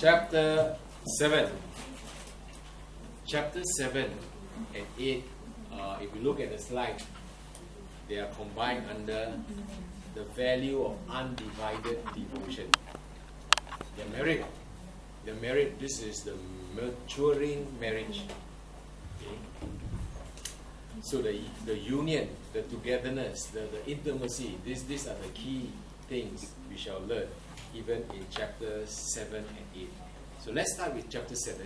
Chapter 7. Chapter 7 and 8, if you look at the slide, they are combined under the value of undivided devotion. They're married. They're married. This is the maturing marriage. Okay? So the union, the togetherness, the intimacy, these are the key things we shall learn even in chapters 7 and 8. So let's start with chapter 7.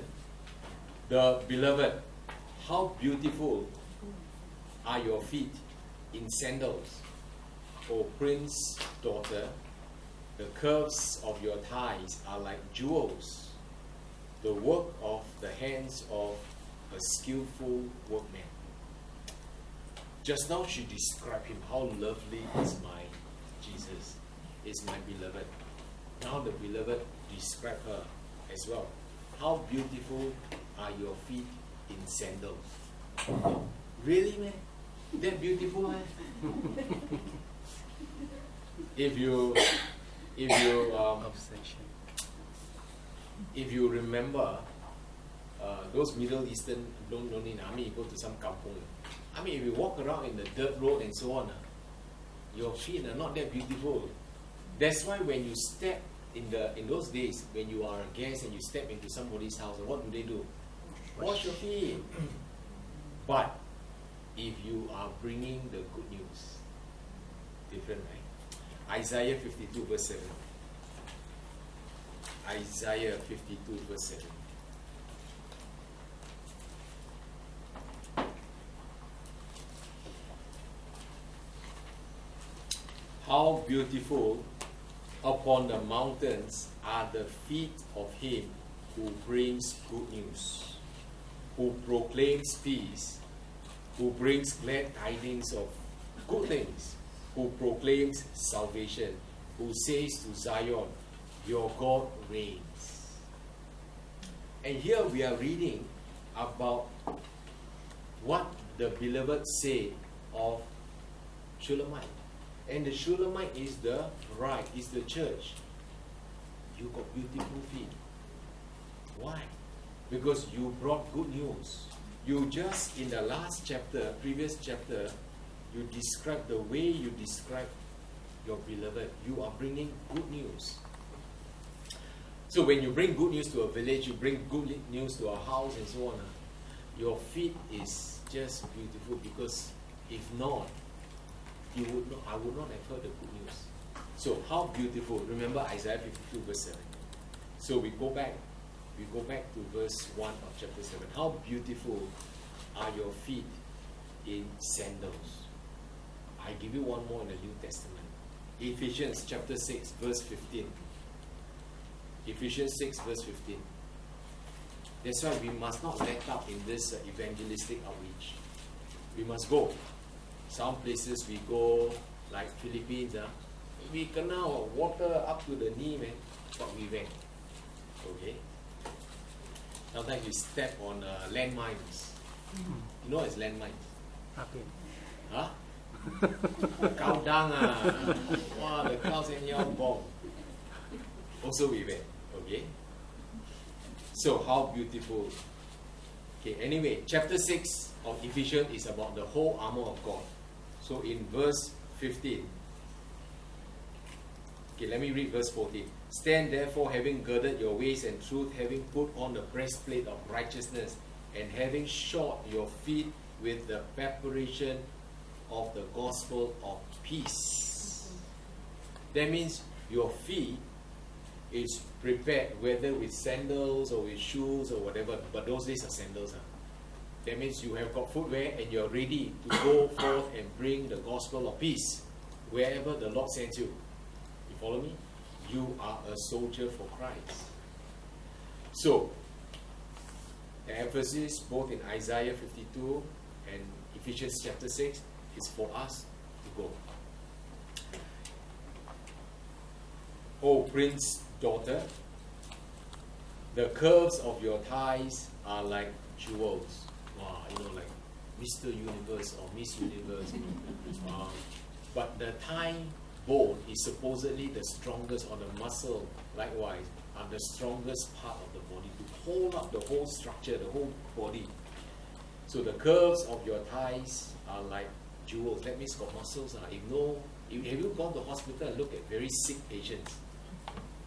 The beloved, how beautiful are your feet in sandals, O prince daughter. The curves of your thighs are like jewels, the work of the hands of a skillful workman. Just now she described him. How lovely is my Jesus, is my beloved. Now the beloved describe her as well. How beautiful are your feet in sandals. Really, man? That beautiful, man? If you remember, those Middle Eastern, don't need army, you go to some kampung. I mean, if you walk around in the dirt road and so on, your feet are not that beautiful. That's why when you step in those days, when you are a guest and you step into somebody's house, what do? Wash your feet. But if you are bringing the good news, different, right? Isaiah 52 verse 7. Isaiah 52 verse 7. How beautiful upon the mountains are the feet of him who brings good news, who proclaims peace, who brings glad tidings of good things, who proclaims salvation, who says to Zion, your God reigns. And here we are reading about what the beloved said of Shulamite. And the Shulamite is the bride, is the church. You got beautiful feet. Why? Because you brought good news. You just, in the last chapter, previous chapter, you described the way you describe your beloved. You are bringing good news. So when you bring good news to a village, you bring good news to a house and so on, your feet is just beautiful, because if not, I would not have heard the good news. So how beautiful. Remember Isaiah 52 verse 7. So we go back to verse 1 of chapter 7. How beautiful are your feet in sandals. I give you one more in the New Testament. Ephesians chapter 6 verse 15. Ephesians 6 verse 15. That's why we must not let up in this evangelistic outreach. We must go. Some places we go, like Philippines, we can now water up to the knee, man, but we went. Okay? Sometimes we step on landmines. You know what's landmines? Okay. Huh? Cow dung, wow, the cows in your bomb. Also we went. Okay? So how beautiful. Okay, anyway, chapter 6 of Ephesians is about the whole armor of God. So in verse 15, okay, let me read verse 14. Stand therefore, having girded your waist and truth, having put on the breastplate of righteousness, and having shod your feet with the preparation of the gospel of peace. That means your feet is prepared, whether with sandals or with shoes or whatever, but those days are sandals. That means you have got footwear and you're ready to go forth and bring the gospel of peace wherever the Lord sends you. You follow me? You are a soldier for Christ. So, the emphasis both in Isaiah 52 and Ephesians chapter 6 is for us to go. O prince daughter, the curves of your thighs are like jewels. Wow, like Mr. Universe or Miss Universe. But the thigh bone is supposedly the strongest, or the muscle likewise are the strongest part of the body to hold up the whole structure, the whole body. So the curves of your thighs are like jewels. That means got muscles. Have you gone to hospital and look at very sick patients?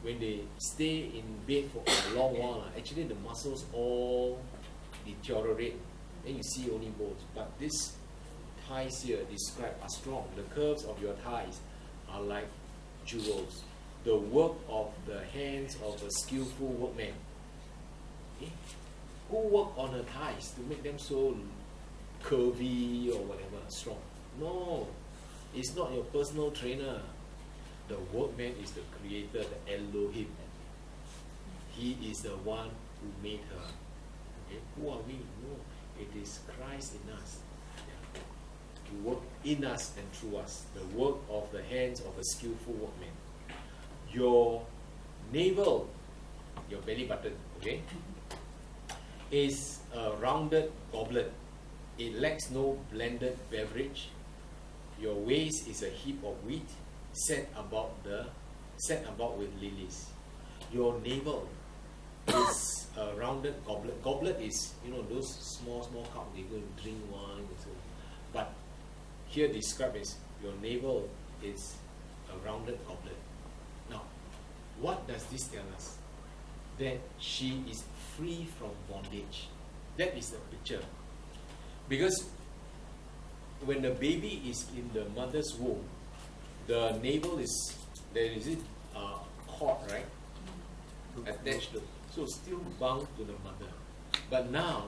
When they stay in bed for a long while, actually the muscles all deteriorate. Then you see only bones. But these thighs here described are strong. The curves of your thighs are like jewels. The work of the hands of a skillful workman. Okay? Who work on her thighs to make them so curvy or whatever, strong? No, it's not your personal trainer. The workman is the creator, the Elohim. He is the one who made her. Okay? Who are we? No, it is Christ in us. Yeah. To work in us and through us. The work of the hands of a skillful workman. Your navel, your belly button, okay, is a rounded goblet. It lacks no blended beverage. Your waist is a heap of wheat set about with lilies. Your navel is a rounded goblet. Goblet is, those small cups they go and drink wine and so on. But here described as your navel is a rounded goblet. Now, what does this tell us? That she is free from bondage. That is the picture. Because when the baby is in the mother's womb, the navel is, there is a cord, right? Attached to, so still bound to the mother. But now,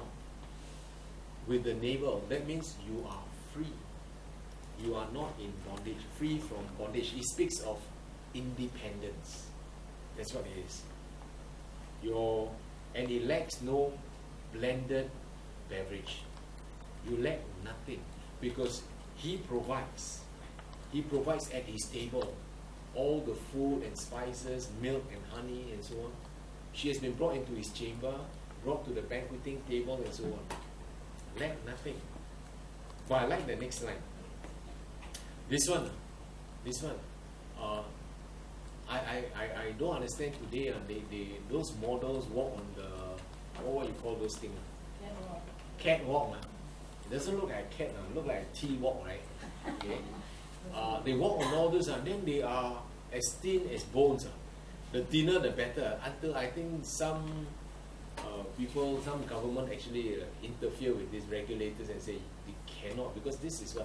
with the navel, that means you are free. You are not in bondage, free from bondage. It speaks of independence. That's what it is. And it lacks no blended beverage. You lack nothing because He provides. He provides at His table all the food and spices, milk and honey and so on. She has been brought into His chamber, brought to the banqueting table and so on. Lack nothing. But I like the next line. This one. I don't understand today. Those models walk on the, what you call those things? Catwalk. It doesn't look like a cat, it looks like a T-walk, right? Okay. They walk on all this, and then they are as thin as bones. The thinner the better. Until I think some people, some government actually interfere with these regulators and say you cannot, because this is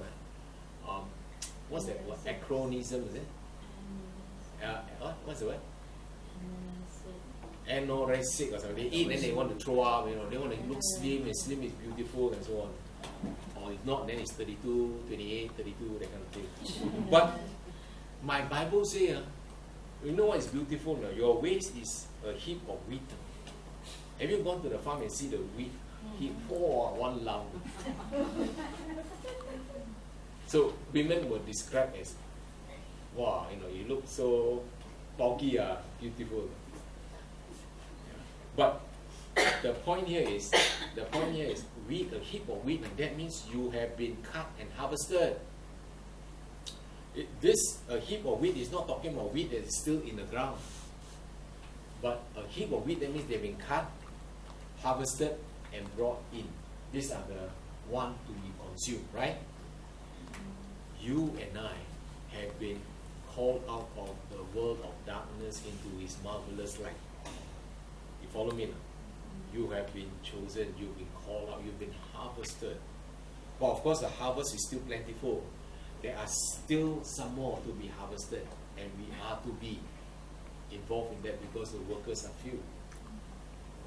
what's that? What acronism is it? What's the word? Anorexic or something. They eat and they want to throw up, they want to look slim, and slim is beautiful and so on. Or if not, then it's 32, 28, 32, that kind of thing. But my Bible says, you know what is beautiful now? Your waist is a heap of wheat. Have you gone to the farm and see the wheat heap? Oh, one lump. So women were described as, wow, you look so bulky, beautiful. But the point here is wheat, a heap of wheat, and that means you have been cut and harvested. A heap of wheat is not talking about wheat that is still in the ground. But a heap of wheat, that means they've been cut, harvested, and brought in. These are the one to be consumed, right? You and I have been called out of the world of darkness into His marvelous light. You follow me now? You have been chosen, you've been called out, you've been harvested. But of course the harvest is still plentiful. There are still some more to be harvested, and we are to be involved in that because the workers are few.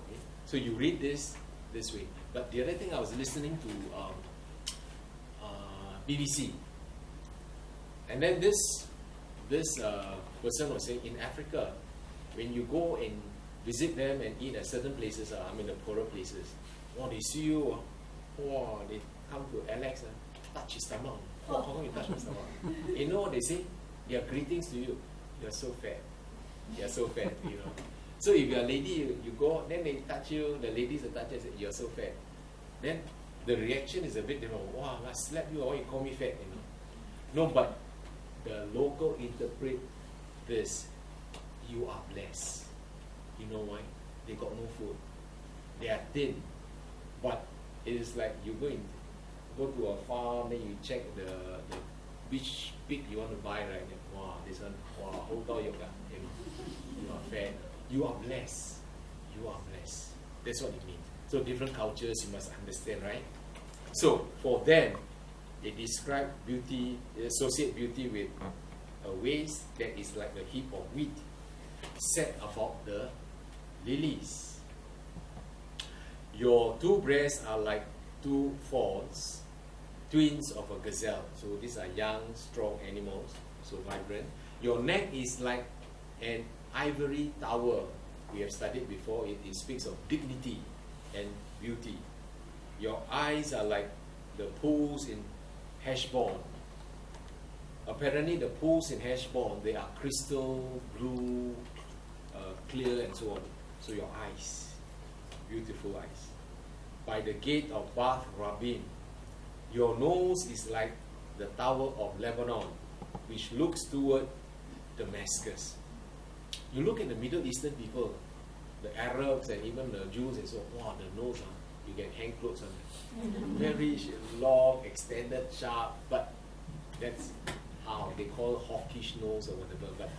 Okay? So you read this way. But the other thing, I was listening to BBC, and then this person was saying, in Africa, when you go and visit them and eat at certain places, the poorer places, they see you, they come to Alex, touch his stomach. How come you touch my stomach? You know what they say? Their greetings to you. You're so fat. You're so fat, So if you're a lady, you go, then they touch you, the ladies will touch you and say, you're so fat. Then the reaction is a bit different. Wow, I slapped you, or you call me fat, No, but the local interpret this, you are blessed. You know why? They got no food. They are thin. But it is like you go to a farm, then you check the which pig you want to buy, right? And, wow, this one, wow, hold on, you are fat. You are blessed. You are blessed. That's what it means. So different cultures you must understand, right? So for them, they describe beauty, they associate beauty with a waist that is like a heap of wheat set above the lilies. Your two breasts are like two fawns, twins of a gazelle. So these are young, strong animals, so vibrant. Your neck is like an ivory tower. We have studied before. It speaks of dignity and beauty. Your eyes are like the pools in Heshbon. Apparently the pools in Heshbon, they are crystal blue, clear and so on. So your eyes, beautiful eyes. By the gate of Bath Rabbim, your nose is like the tower of Lebanon, which looks toward Damascus. You look at the Middle Eastern people, the Arabs and even the Jews and so on, wow, the nose, you can hang clothes on it. Very long, extended, sharp, but that's how they call hawkish nose or whatever. But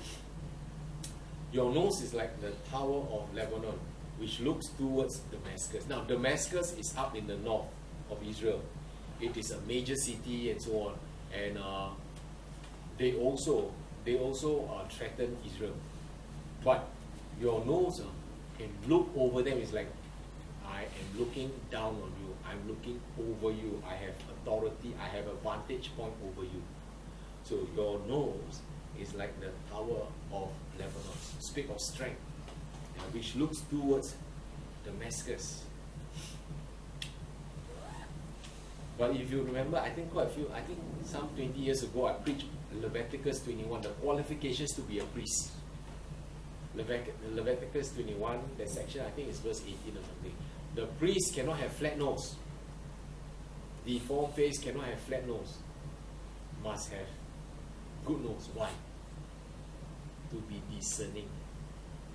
your nose is like the tower of Lebanon, which looks towards Damascus. Now, Damascus is up in the north of Israel. It is a major city and so on, and they also threaten Israel. But your nose can look over them. It's like, I am looking down on you. I'm looking over you. I have authority. I have a vantage point over you. So your nose is like the tower of Lebanon. Speak of strength, which looks towards Damascus. But if you remember, I think some 20 years ago, I preached Leviticus 21, the qualifications to be a priest. Leviticus 21, that section, I think it's verse 18 or something. The priest cannot have flat nose. Deformed face cannot have flat nose. Must have good nose. Why? To be discerning.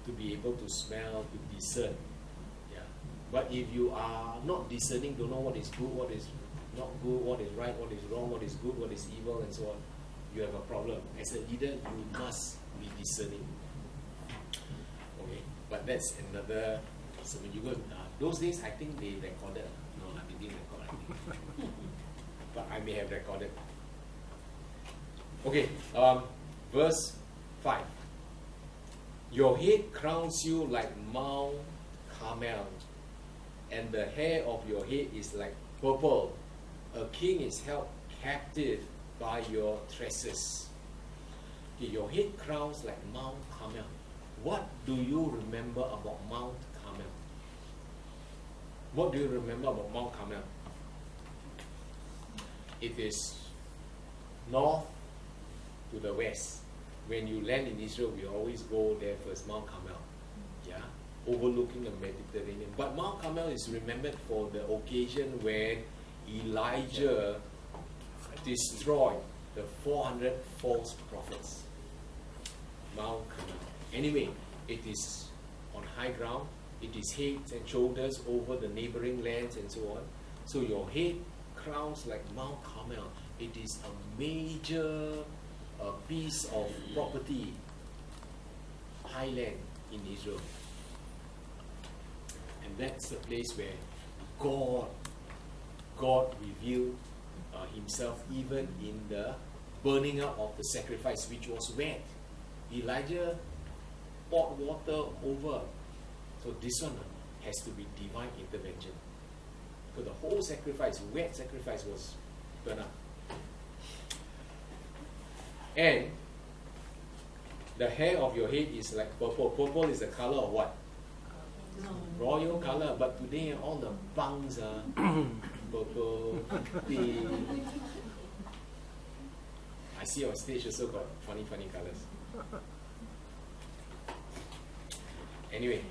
To be able to smell, to discern. Yeah. But if you are not discerning, don't know what is good, what is not good, what is right, what is wrong, what is good, what is evil, and so on, you have a problem. As a leader, you must be discerning. Okay, but that's another. So when you go, those days, I think they recorded. No, they didn't record. I think, but I may have recorded. Okay, verse 5. Your head crowns you like Mount Carmel, and the hair of your head is like purple. A king is held captive by your tresses. Okay, your head crowns like Mount Carmel. What do you remember about Mount Carmel? What do you remember about Mount Carmel? It is north to the west. When you land in Israel, we always go there first, Mount Carmel. Yeah, overlooking the Mediterranean. But Mount Carmel is remembered for the occasion when Elijah destroyed the 400 false prophets. Mount Carmel. Anyway, it is on high ground. It is head and shoulders over the neighboring lands and so on. So your head crowns like Mount Carmel. It is a major piece of property, highland in Israel. And that's the place where God revealed himself even in the burning up of the sacrifice, which was wet. Elijah poured water over. So this one has to be divine intervention. Because the whole sacrifice, wet sacrifice, was burned up. And the hair of your head is like purple. Purple is the color of what? Royal color. But today all the bungs are purple, pink. I see on stage also got funny colors. Anyway,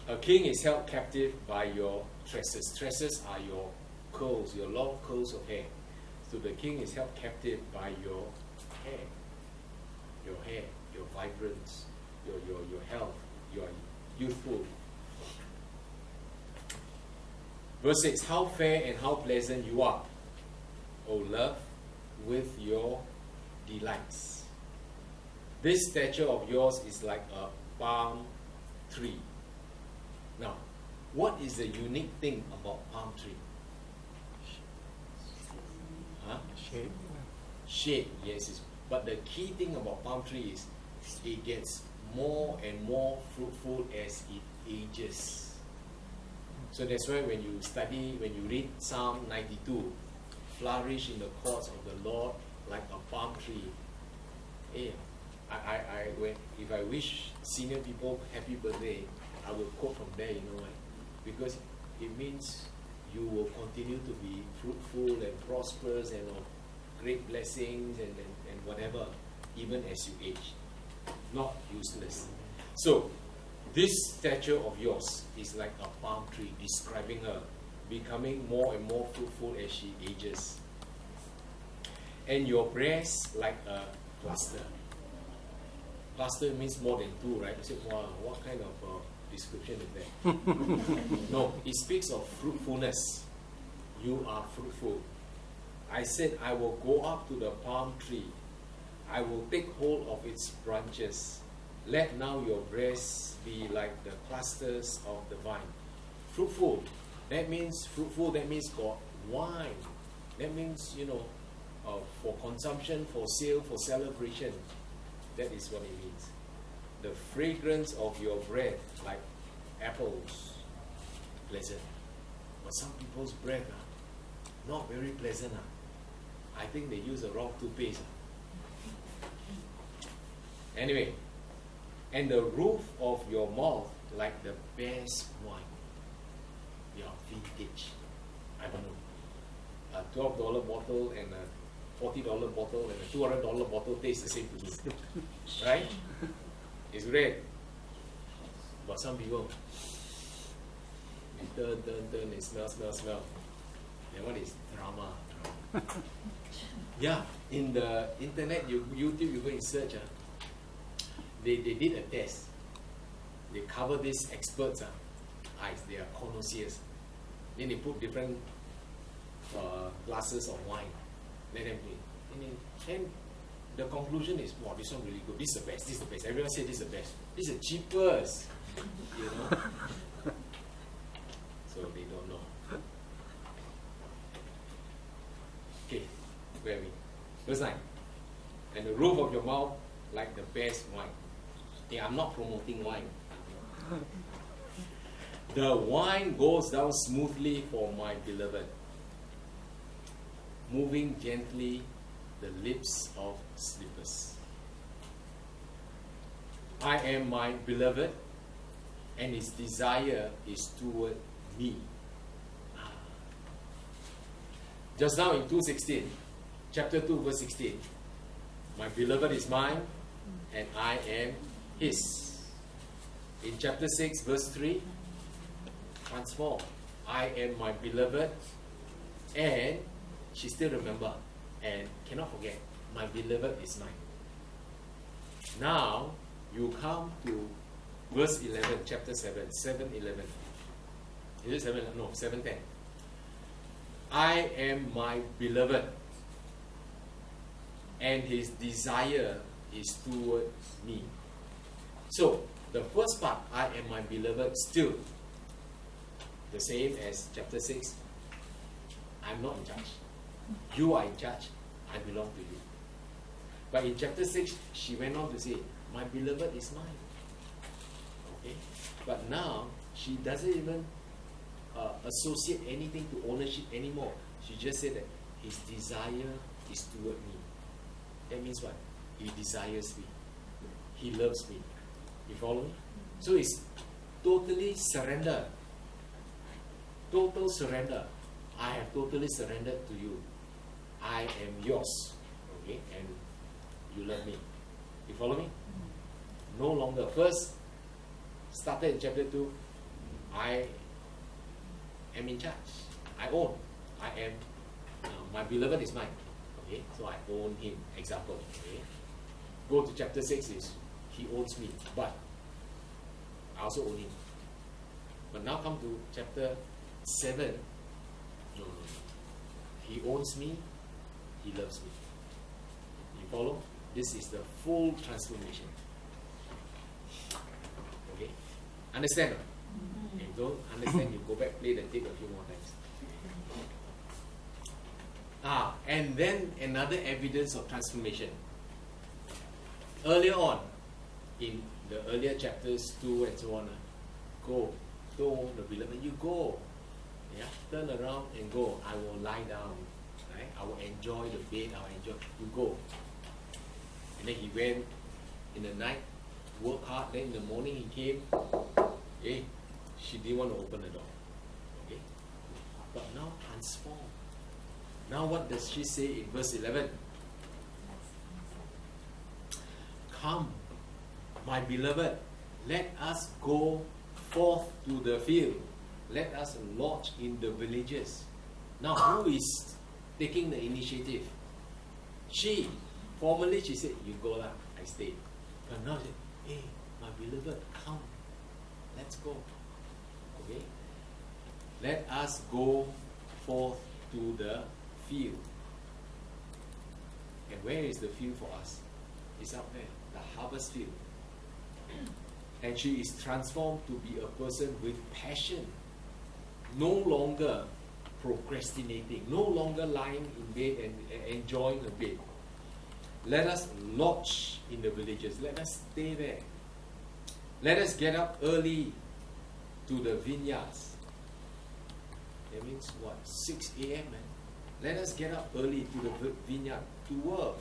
a king is held captive by your tresses. Tresses are your curls, your long curls of hair. So the king is held captive by your hair, your vibrance, your health, you are youthful. Verse 6, how fair and how pleasant you are, O love, with your delights. This stature of yours is like a palm tree. Now, what is the unique thing about palm tree? Huh? Shape. Shape, yes. But the key thing about palm tree is it gets more and more fruitful as it ages. So that's why when you read Psalm 92, flourish in the courts of the Lord like a palm tree. Hey, if I wish senior people happy birthday, I will quote from there, you know why? Because it means you will continue to be fruitful and prosperous and of great blessings and whatever, even as you age. Not useless. So, this stature of yours is like a palm tree, describing her, becoming more and more fruitful as she ages. And your breast like a cluster. Cluster means more than two, right? You say, wow, what kind of description is that? No, it speaks of fruitfulness. You are fruitful. I said, I will go up to the palm tree. I will take hold of its branches. Let now your breasts be like the clusters of the vine. Fruitful. That means fruitful. That means got wine. That means, for consumption, for sale, for celebration. That is what it means. The fragrance of your breath, like apples, pleasant. But some people's breath not very pleasant. I think they use the wrong toothpaste. Anyway, and the roof of your mouth like the best wine. Yeah, vintage. I don't know. A $12 bottle and a $40 bottle and a $200 bottle taste the same to me. Right? It's red. But some people, they turn, they smell. That one is drama. Yeah, in the internet, YouTube, you go and search. They did a test. They cover these experts' eyes. They are connoisseurs. Then they put different glasses of wine. Let them play. And the conclusion is, wow, this one really good. This is the best. This is the best. Everyone says this is the best. This is the cheapest. So they don't know. Okay, where are we? Verse 9. And the roof of your mouth like the best wine. Yeah, I'm not promoting wine. The wine goes down smoothly for my beloved, moving gently the lips of sleepers. I am my beloved, and his desire is toward me. Just now in 2:16, chapter 2, verse 16, my beloved is mine, and I am his. In chapter 6, verse 3, once more, I am my beloved, and she still remember, and cannot forget, my beloved is mine. Now, you come to verse 11, chapter 7, 7:11. Is it 7? No, 7:10. I am my beloved, and his desire is toward me. So, the first part, I am my beloved, still the same as chapter 6. I'm not in charge. You are in charge. I belong to you. But in chapter 6, she went on to say, my beloved is mine. Okay? But now, she doesn't even associate anything to ownership anymore. She just said that his desire is toward me. That means what? He desires me. He loves me. You follow me? So it's totally surrender. Total surrender. I have totally surrendered to you. I am yours. Okay? And you love me. You follow me? No longer. First, started in chapter 2, I am in charge. I own. I am, my beloved is mine. Okay, so I own him. Example. Okay, go to chapter 6 is he owns me, but I also own him. But now come to chapter 7. No. He owns me, he loves me. You follow? This is the full transformation. Okay? Understand? If you don't understand, you go back, play the tape a few more times. And then another evidence of transformation. Earlier on, in the earlier chapters 2 and so on, go. Don't the beloved, you go. Yeah, turn around and go. I will lie down. Right? I will enjoy the bed. I will enjoy. You go. And then he went in the night, worked hard. Then in the morning he came. Hey, she didn't want to open the door. Okay, but now transform. Now what does she say in verse 11? Come, my beloved, let us go forth to the field. Let us lodge in the villages. Now, who is taking the initiative? She. Formerly, she said, you go lah, I stay. But now she said, hey, my beloved, come. Let's go. Okay? Let us go forth to the field. And where is the field for us? It's up there, the harvest field. And she is transformed to be a person with passion. No longer procrastinating, no longer lying in bed and enjoying a bed. Let us lodge in the villages. Let us stay there. Let us get up early to the vineyards. That means what? 6 a.m. man. Let us get up early to the vineyard to work.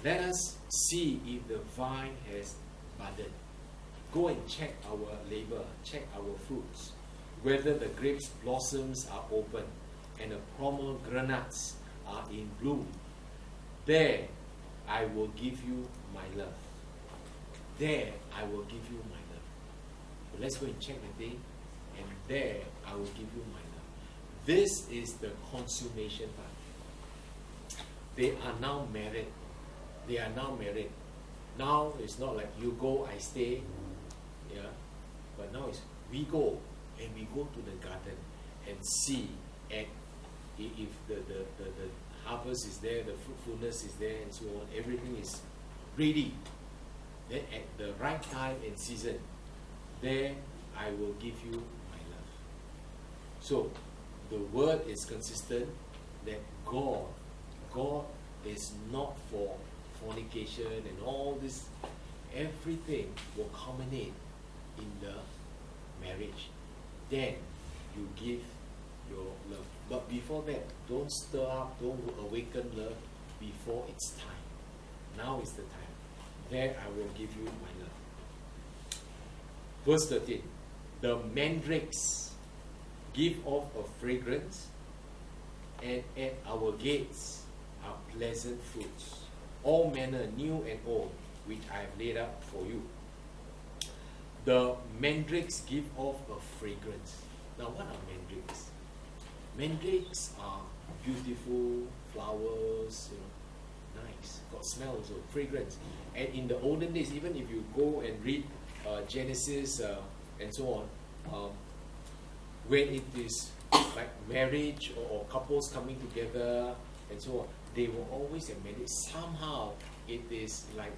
Let us see if the vine has budded. Go and check our labor, check our fruits, whether the grapes blossoms are open and the pomegranates are in bloom. There I will give you my love. There I will give you my love. So let's go and check the thing, and there I will give you my love. This is the consummation part. They are now married. They are now married. Now it's not like you go, I stay. Yeah. But now it's we go and we go to the garden and see and if the harvest is there, the fruitfulness is there and so on, everything is ready. Then at the right time and season, there I will give you my love. So the word is consistent that God is not for fornication and all this. Everything will culminate in the marriage. Then you give your love. But before that, don't stir up, don't awaken love before it's time. Now is the time. There I will give you my love. Verse 13. The mandrakes give off a fragrance, and at our gates are pleasant fruits, all manner new and old, which I have laid up for you. The mandrakes give off a fragrance. Now what are mandrakes? Mandrakes are beautiful flowers, nice, got smell also, fragrance. And in the olden days, even if you go and read Genesis and so on, when it is like marriage or couples coming together and so on, they will always have marriage. Somehow it is like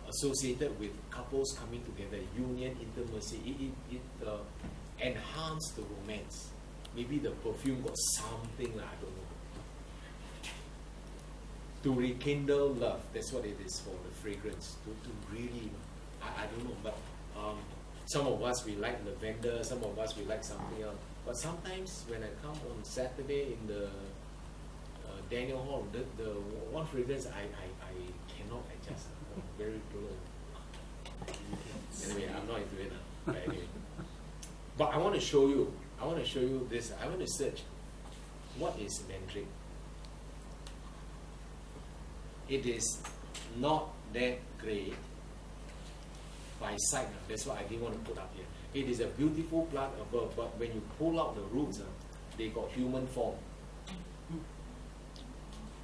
associated with couples coming together, union, intimacy. It enhanced the romance. Maybe the perfume got something, I don't know. To rekindle love, that's what it is for, the fragrance. To really, I don't know, but some of us we like lavender, some of us we like something else. But sometimes when I come on Saturday in the Daniel Hall, the one fragrance I cannot adjust. Very low. Anyway, I'm not into it now. But anyway. But I want to show you this. I want to search what is mandrake. It is not that great by sight. That's why I didn't want to put up here. It is a beautiful plant above, but when you pull out the roots, they got human form.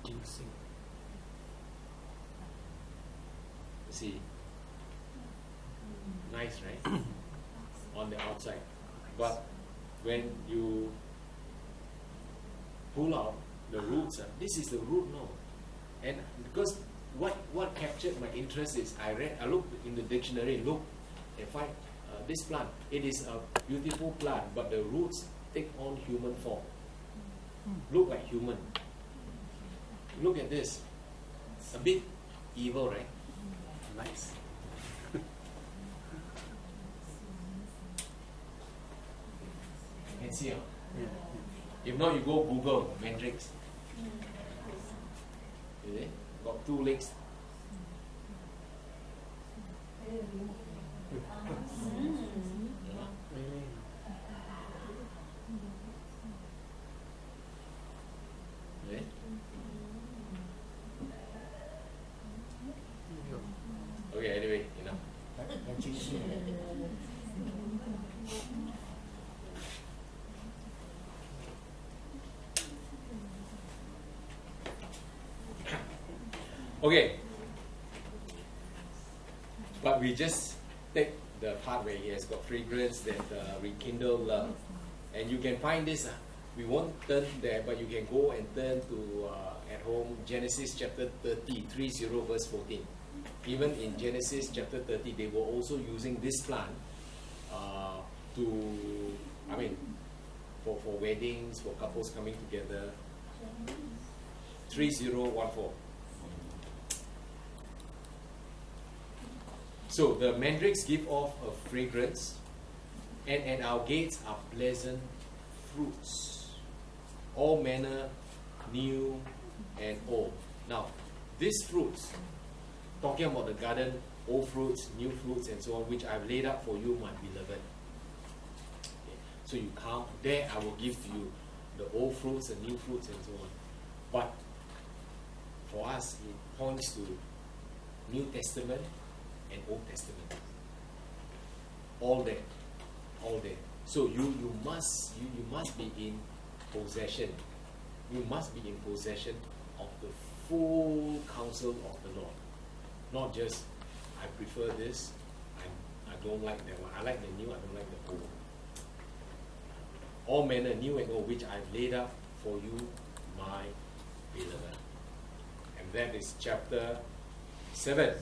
Ginseng. See, nice, right? On the outside, but when you pull out the roots, this is the root now. And because what captured my interest is I looked in the dictionary, look and find this plant. It is a beautiful plant, but the roots take on human form. Look like human. Look at this. A bit evil, right? Nice. You can see, if not, you go Google mandrakes. Is it? Got 2 legs. Yeah. Okay, anyway, enough. Okay, but we just take the part where he has got fragrance that rekindle love, and you can find this. We won't turn there, but you can go and turn to at home Genesis chapter 30 verse 14. Even in Genesis chapter 30, they were also using this plant for weddings, for couples coming together. 3014. So the mandrakes give off a fragrance, and our gates are pleasant fruits, all manner, new and old. Now, these fruits, talking about the garden, old fruits, new fruits, and so on, which I've laid out for you, my beloved. Okay. So you come there, I will give to you the old fruits and new fruits and so on. But for us, it points to New Testament and Old Testament. All there. All there. So you must be in possession. You must be in possession of the full counsel of the Lord. Not just, I prefer this, I don't like that one. I like the new, I don't like the old. All manner, new and old, which I've laid out for you, my beloved. And that is chapter 7.